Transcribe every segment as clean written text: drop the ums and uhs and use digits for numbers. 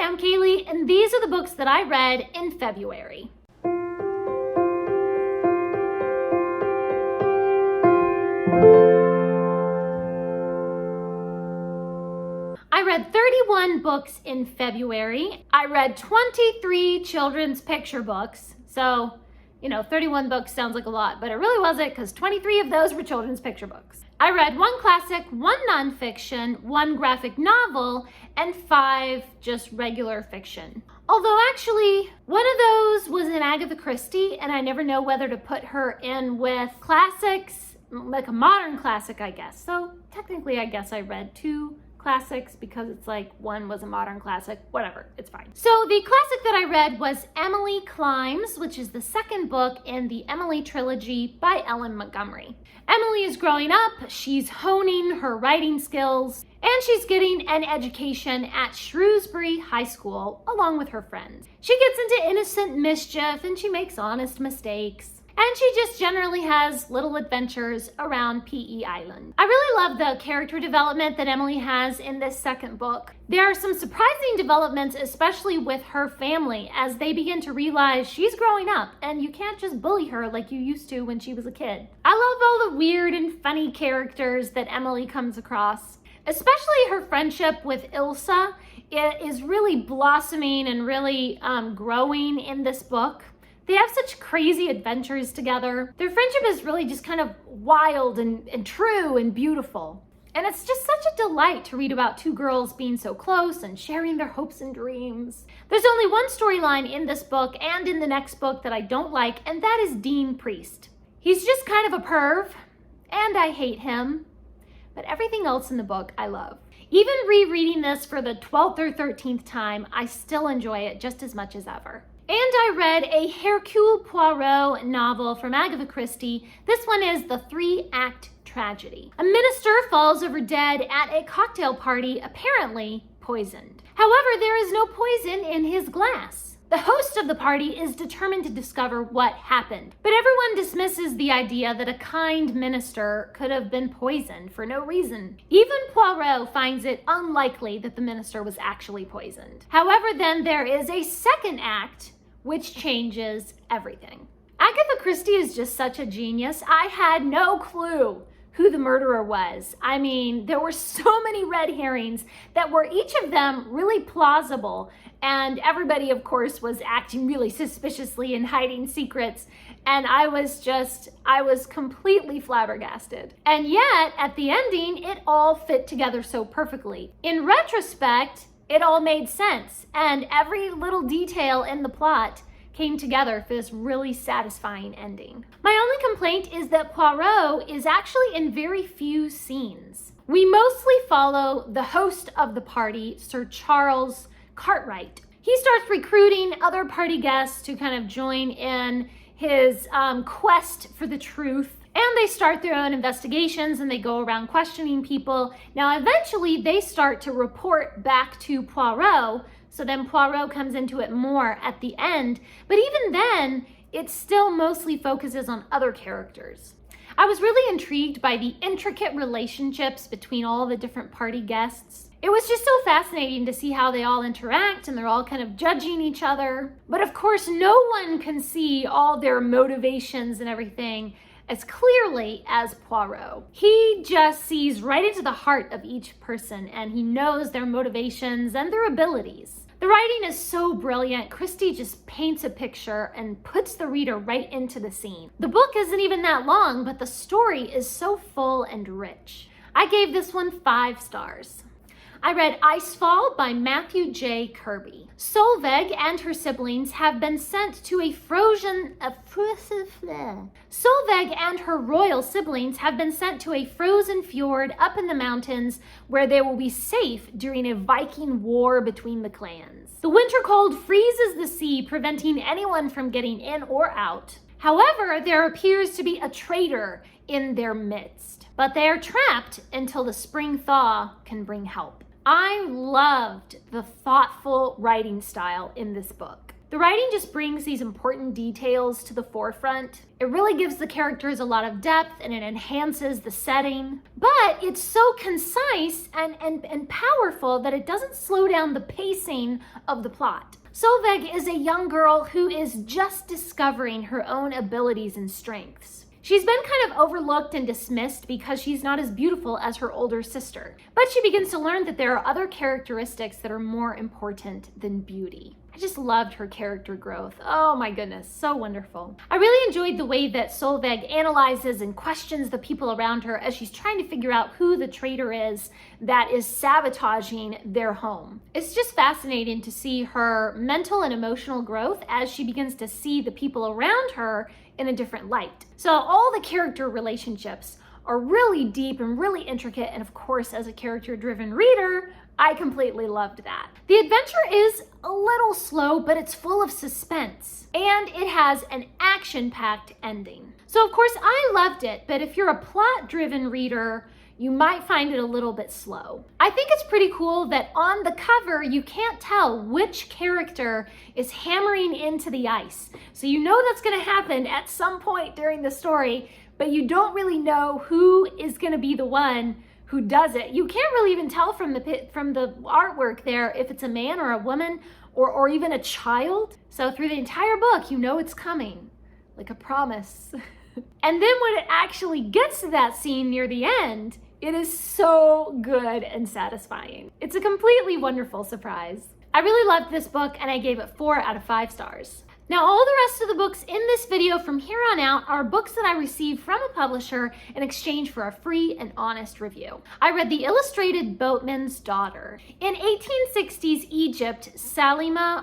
I'm Kaylee, and these are the books that I read in February. I read 31 books in February. I read 23 children's picture books. So, 31 books sounds like a lot, but it really wasn't, because 23 of those were children's picture books. I read 1 classic, 1 nonfiction, 1 graphic novel, and 5 just regular fiction. Although actually, one of those was an Agatha Christie, and I never know whether to put her in with classics, like a modern classic, I guess. So technically, I guess I read 2 classics because it's like one was a modern classic, whatever, it's fine. So the classic that I read was Emily Climbs, which is the 2nd book in the Emily trilogy by Ellen Montgomery. Emily is growing up, she's honing her writing skills, and she's getting an education at Shrewsbury High School along with her friends. She gets into innocent mischief and she makes honest mistakes. And she just generally has little adventures around P.E. Island. I really love the character development that Emily has in this 2nd book. There are some surprising developments, especially with her family, as they begin to realize she's growing up and you can't just bully her like you used to when she was a kid. I love all the weird and funny characters that Emily comes across. Especially her friendship with Ilsa. It is really blossoming and really growing in this book. They have such crazy adventures together. Their friendship is really just kind of wild and true and beautiful. And it's just such a delight to read about 2 girls being so close and sharing their hopes and dreams. There's only one storyline in this book and in the next book that I don't like, and that is Dean Priest. He's just kind of a perv, and I hate him. But everything else in the book I love. Even rereading this for the 12th or 13th time, I still enjoy it just as much as ever. And I read a Hercule Poirot novel from Agatha Christie. This one is The 3-Act Tragedy. A minister falls over dead at a cocktail party, apparently poisoned. However, there is no poison in his glass. The host of the party is determined to discover what happened, but everyone dismisses the idea that a kind minister could have been poisoned for no reason. Even Poirot finds it unlikely that the minister was actually poisoned. However, then there is a 2nd act which changes everything. Agatha Christie is just such a genius. I had no clue who the murderer was. I mean, there were so many red herrings that were each of them really plausible, and everybody, of course, was acting really suspiciously and hiding secrets, and I was completely flabbergasted. And yet, at the ending, it all fit together so perfectly. In retrospect, it all made sense, and every little detail in the plot came together for this really satisfying ending. My only complaint is that Poirot is actually in very few scenes. We mostly follow the host of the party, Sir Charles Cartwright. He starts recruiting other party guests to kind of join in his quest for the truth. And they start their own investigations and they go around questioning people. Now, eventually they start to report back to Poirot. So then Poirot comes into it more at the end. But even then, it still mostly focuses on other characters. I was really intrigued by the intricate relationships between all the different party guests. It was just so fascinating to see how they all interact and they're all kind of judging each other. But of course, no one can see all their motivations and everything as clearly as Poirot. He just sees right into the heart of each person and he knows their motivations and their abilities. The writing is so brilliant. Christie just paints a picture and puts the reader right into the scene. The book isn't even that long, but the story is so full and rich. I gave this one 5 stars. I read Icefall by Matthew J. Kirby. Solveig and her siblings have been sent to Solveig and her royal siblings have been sent to a frozen fjord up in the mountains where they will be safe during a Viking war between the clans. The winter cold freezes the sea, preventing anyone from getting in or out. However, there appears to be a traitor in their midst, but they are trapped until the spring thaw can bring help. I loved the thoughtful writing style in this book. The writing just brings these important details to the forefront. It really gives the characters a lot of depth and it enhances the setting. But it's so concise and powerful that it doesn't slow down the pacing of the plot. Solveig is a young girl who is just discovering her own abilities and strengths. She's been kind of overlooked and dismissed because she's not as beautiful as her older sister. But she begins to learn that there are other characteristics that are more important than beauty. I just loved her character growth. Oh my goodness, so wonderful. I really enjoyed the way that Solveig analyzes and questions the people around her as she's trying to figure out who the traitor is that is sabotaging their home. It's just fascinating to see her mental and emotional growth as she begins to see the people around her in a different light. So all the character relationships are really deep and really intricate, and of course, as a character-driven reader, I completely loved that. The adventure is a little slow, but it's full of suspense, and it has an action-packed ending. So of course, I loved it, but if you're a plot-driven reader, you might find it a little bit slow. I think it's pretty cool that on the cover, you can't tell which character is hammering into the ice. So you know that's gonna happen at some point during the story, but you don't really know who is gonna be the one who does it. You can't really even tell from the artwork there if it's a man or a woman or even a child. So through the entire book, you know it's coming, like a promise. And then when it actually gets to that scene near the end, it is so good and satisfying. It's a completely wonderful surprise. I really loved this book and I gave it 4 out of 5 stars. Now, all the rest of the books in this video from here on out are books that I received from a publisher in exchange for a free and honest review. I read the illustrated Boatman's Daughter. In 1860s Egypt, Salima,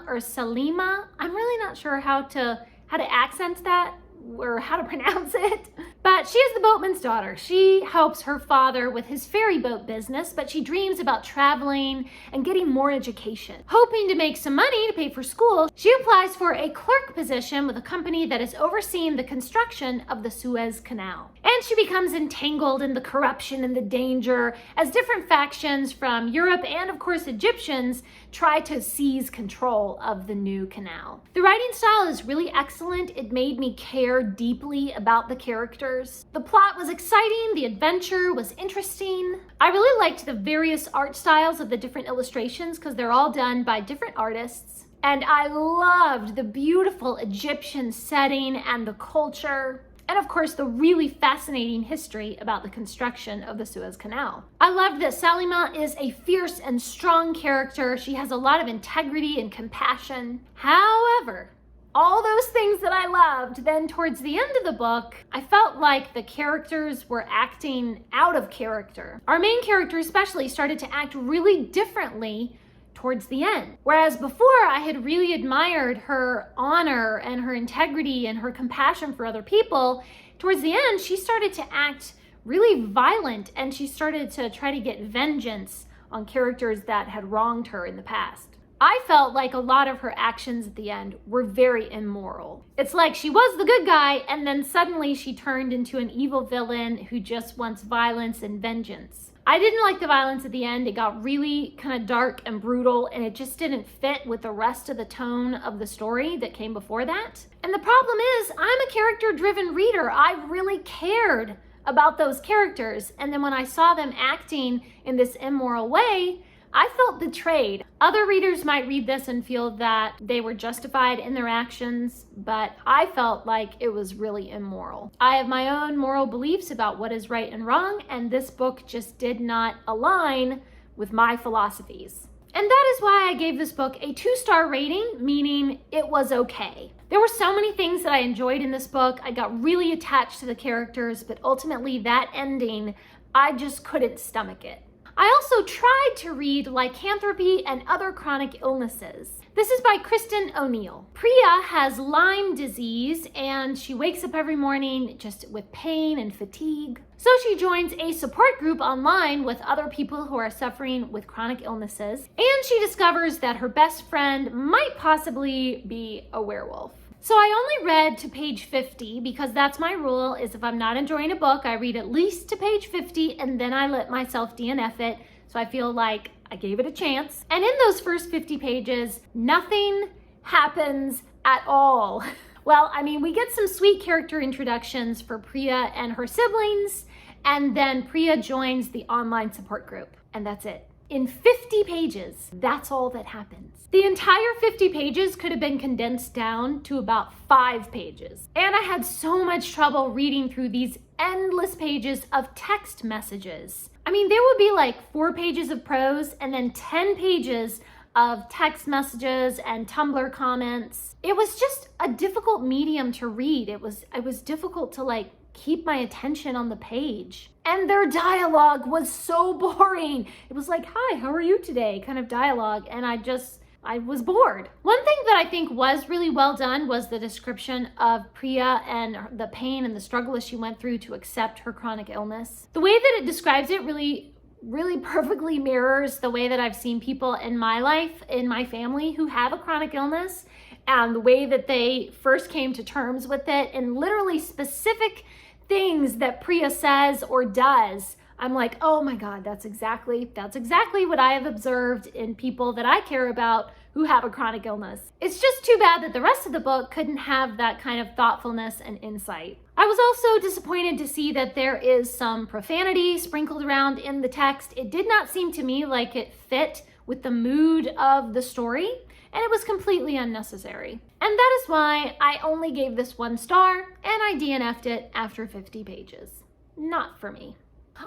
I'm really not sure how to accent that or how to pronounce it, but she is the boatman's daughter. She helps her father with his ferry boat business, but she dreams about traveling and getting more education. Hoping to make some money to pay for school, she applies for a clerk position with a company that is overseeing the construction of the Suez Canal. And she becomes entangled in the corruption and the danger as different factions from Europe and of course Egyptians try to seize control of the new canal. The writing style is really excellent. It made me care deeply about the characters. The plot was exciting, the adventure was interesting. I really liked the various art styles of the different illustrations because they're all done by different artists. And I loved the beautiful Egyptian setting and the culture. And of course, the really fascinating history about the construction of the Suez Canal. I loved that Salima is a fierce and strong character. She has a lot of integrity and compassion. However, all those things that I loved, then towards the end of the book, I felt like the characters were acting out of character. Our main character especially started to act really differently towards the end. Whereas before I had really admired her honor and her integrity and her compassion for other people, towards the end she started to act really violent and she started to try to get vengeance on characters that had wronged her in the past. I felt like a lot of her actions at the end were very immoral. It's like she was the good guy and then suddenly she turned into an evil villain who just wants violence and vengeance. I didn't like the violence at the end. It got really kind of dark and brutal and it just didn't fit with the rest of the tone of the story that came before that. And the problem is, I'm a character-driven reader. I really cared about those characters. And then when I saw them acting in this immoral way, I felt betrayed. Other readers might read this and feel that they were justified in their actions, but I felt like it was really immoral. I have my own moral beliefs about what is right and wrong, and this book just did not align with my philosophies. And that is why I gave this book a 2-star rating, meaning it was okay. There were so many things that I enjoyed in this book. I got really attached to the characters, but ultimately that ending, I just couldn't stomach it. I also tried to read Lycanthropy and Other Chronic Illnesses. This is by Kristen O'Neill. Priya has Lyme disease and she wakes up every morning just with pain and fatigue. So she joins a support group online with other people who are suffering with chronic illnesses, and she discovers that her best friend might possibly be a werewolf. So I only read to page 50 because that's my rule, is if I'm not enjoying a book, I read at least to page 50 and then I let myself DNF it. So I feel like I gave it a chance. And in those first 50 pages, nothing happens at all. Well, I mean, we get some sweet character introductions for Priya and her siblings, and then Priya joins the online support group, and that's it. In 50 pages, that's all that happens. The entire 50 pages could have been condensed down to about 5 pages. And I had so much trouble reading through these endless pages of text messages. I mean, there would be like 4 pages of prose and then 10 pages of text messages and Tumblr comments. It was just a difficult medium to read. It was difficult to keep my attention on the page. And their dialogue was so boring. It was like, "Hi, how are you today?" kind of dialogue. And I was bored. One thing that I think was really well done was the description of Priya and the pain and the struggle she went through to accept her chronic illness. The way that it describes it really perfectly mirrors the way that I've seen people in my life, in my family, who have a chronic illness, and the way that they first came to terms with it, and literally specific things that Priya says or does. I'm like, oh my God, that's exactly what I have observed in people that I care about who have a chronic illness. It's just too bad that the rest of the book couldn't have that kind of thoughtfulness and insight. I was also disappointed to see that there is some profanity sprinkled around in the text. It did not seem to me like it fit with the mood of the story, and it was completely unnecessary. And that is why I only gave this 1 star, and I DNF'd it after 50 pages. Not for me.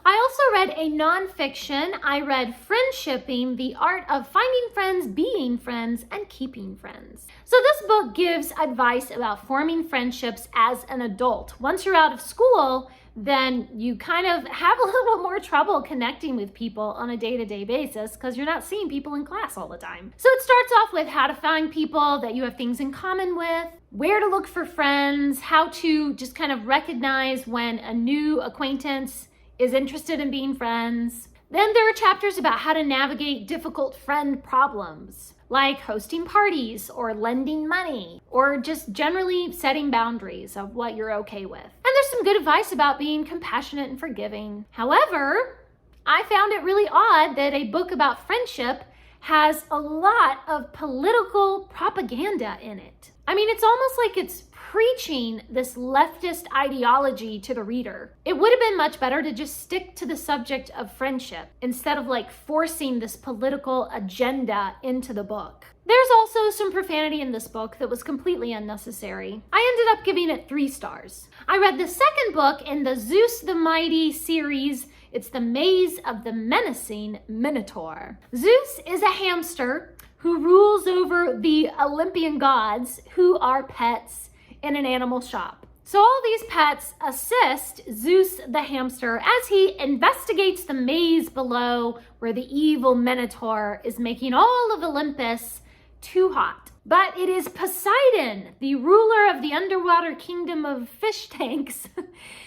I also read a nonfiction. I read Friendshipping, the Art of Finding Friends, Being Friends, and Keeping Friends. So this book gives advice about forming friendships as an adult. Once you're out of school, then you kind of have a little more trouble connecting with people on a day-to-day basis because you're not seeing people in class all the time. So it starts off with how to find people that you have things in common with, where to look for friends, how to just kind of recognize when a new acquaintance is interested in being friends. Then there are chapters about how to navigate difficult friend problems, like hosting parties or lending money, or just generally setting boundaries of what you're okay with. And there's some good advice about being compassionate and forgiving. However, I found it really odd that a book about friendship has a lot of political propaganda in it. I mean, it's almost like it's preaching this leftist ideology to the reader. It would have been much better to just stick to the subject of friendship instead of forcing this political agenda into the book. There's also some profanity in this book that was completely unnecessary. I ended up giving it 3 stars. I read the second book in the Zeus the Mighty series. It's The Maze of the Menacing Minotaur. Zeus is a hamster who rules over the Olympian gods, who are pets in an animal shop. So all these pets assist Zeus the hamster as he investigates the maze below where the evil Minotaur is making all of Olympus too hot. But it is Poseidon, the ruler of the underwater kingdom of fish tanks,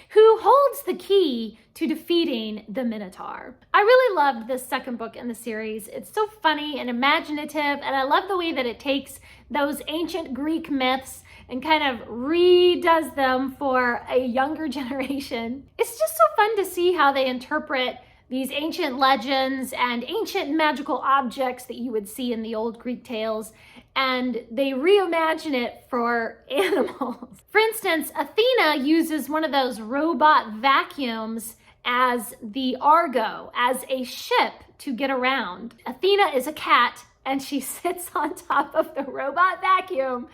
who holds the key to defeating the Minotaur. I really loved this second book in the series. It's so funny and imaginative, and I love the way that it takes those ancient Greek myths and kind of redoes them for a younger generation. It's just so fun to see how they interpret these ancient legends and ancient magical objects that you would see in the old Greek tales, and they reimagine it for animals. For instance, Athena uses one of those robot vacuums as the Argo, as a ship to get around. Athena is a cat, and she sits on top of the robot vacuum,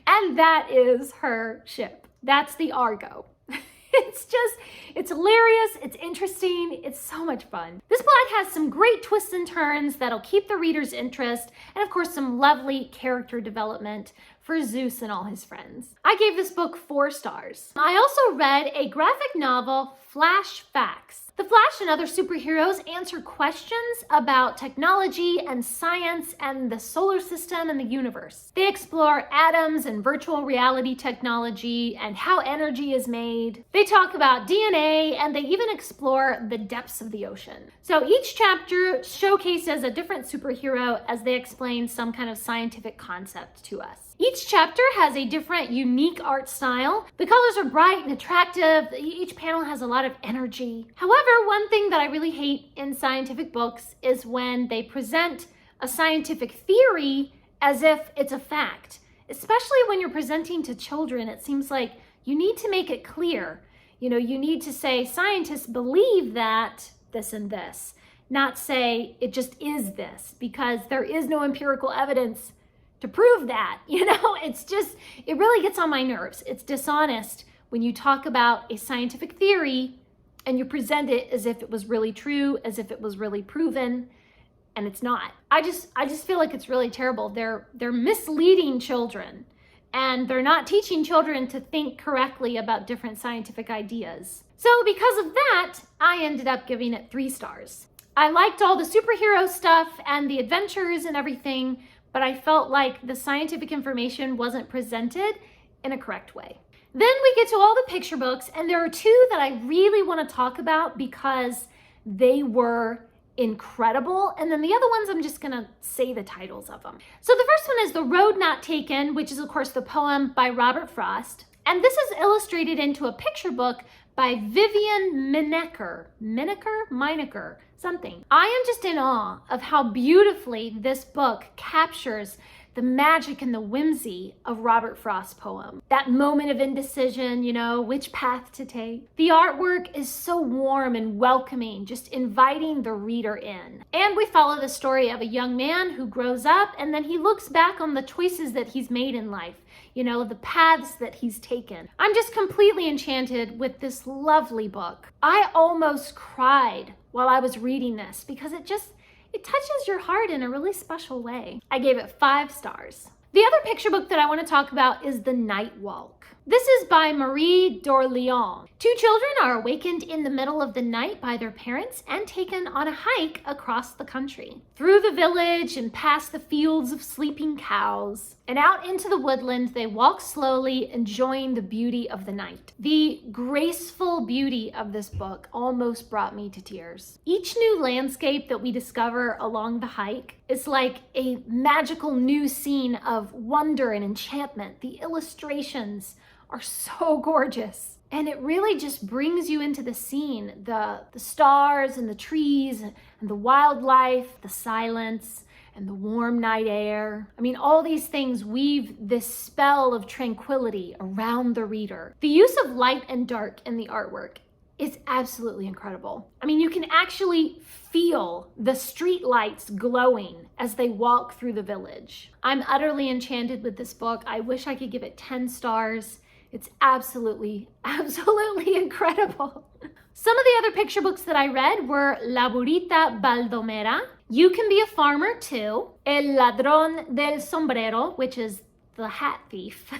and that is her ship. That's the Argo. It's hilarious, it's interesting, it's so much fun. This book has some great twists and turns that'll keep the reader's interest, and of course some lovely character development for Zeus and all his friends. I gave this book 4 stars. I also read a graphic novel, Flash Facts. The Flash and other superheroes answer questions about technology and science and the solar system and the universe. They explore atoms and virtual reality technology and how energy is made. They talk about DNA, and they even explore the depths of the ocean. So each chapter showcases a different superhero as they explain some kind of scientific concept to us. Each chapter has a different, unique art style. The colors are bright and attractive. Each panel has a lot of energy. However, one thing that I really hate in scientific books is when they present a scientific theory as if it's a fact. especially when you're presenting to children. It seems like you need to make it clear. You need to say scientists believe that this and this, not say it just is this, because there is no empirical evidence to prove that. It really gets on my nerves. It's dishonest when you talk about a scientific theory and you present it as if it was really true, as if it was really proven, and it's not. I just feel like it's really terrible. They're misleading children, and they're not teaching children to think correctly about different scientific ideas. So because of that, I ended up giving it 3 stars. I liked all the superhero stuff and the adventures and everything, but I felt like the scientific information wasn't presented in a correct way. Then we get to all the picture books, and there are 2 that I really want to talk about because they were incredible. And then the other ones, I'm just gonna say the titles of them. So the first one is The Road Not Taken, which is of course the poem by Robert Frost. And this is illustrated into a picture book by Vivian Minaker, something. I am just in awe of how beautifully this book captures the magic and the whimsy of Robert Frost's poem. That moment of indecision, which path to take. The artwork is so warm and welcoming, just inviting the reader in. And we follow the story of a young man who grows up, and then he looks back on the choices that he's made in life, the paths that he's taken. I'm just completely enchanted with this lovely book. I almost cried while I was reading this because it touches your heart in a really special way. I gave it 5 stars. The other picture book that I want to talk about is The Night Walk. This is by Marie d'Orléans. 2 children are awakened in the middle of the night by their parents and taken on a hike across the country. Through the village and past the fields of sleeping cows and out into the woodland, they walk slowly, enjoying the beauty of the night. The graceful beauty of this book almost brought me to tears. Each new landscape that we discover along the hike is like a magical new scene of wonder and enchantment. The illustrations are so gorgeous. And it really just brings you into the scene, the stars and the trees and the wildlife, the silence and the warm night air. All these things weave this spell of tranquility around the reader. The use of light and dark in the artwork is absolutely incredible. You can actually feel the street lights glowing as they walk through the village. I'm utterly enchanted with this book. I wish I could give it 10 stars. It's absolutely incredible. Some of the other picture books that I read were La Burrita Baldomera, You Can Be a Farmer Too, El Ladrón del Sombrero, which is the hat thief,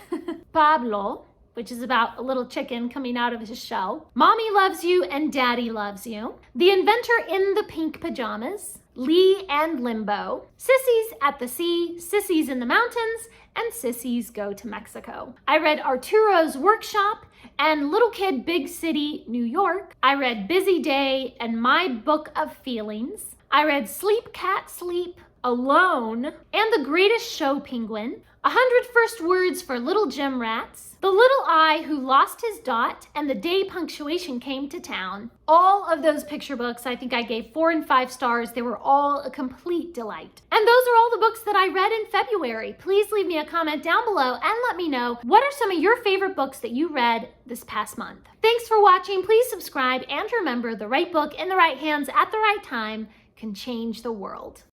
Pablo, which is about a little chicken coming out of his shell, Mommy Loves You and Daddy Loves You, The Inventor in the Pink Pajamas, Lee and Limbo, Sissies at the Sea, Sissies in the Mountains, and Sissies Go to Mexico. I read Arturo's Workshop and Little Kid Big City, New York. I read Busy Day and My Book of Feelings. I read Sleep Cat Sleep, Alone, and The Greatest Show Penguin, 100 First Words for Little Gym Rats, The Little Eye Who Lost His Dot, and The Day Punctuation Came to Town. All of those picture books, I think I gave 4 and 5 stars. They were all a complete delight. And those are all the books that I read in February. Please leave me a comment down below and let me know what are some of your favorite books that you read this past month. Thanks for watching. Please subscribe, and remember, the right book in the right hands at the right time can change the world.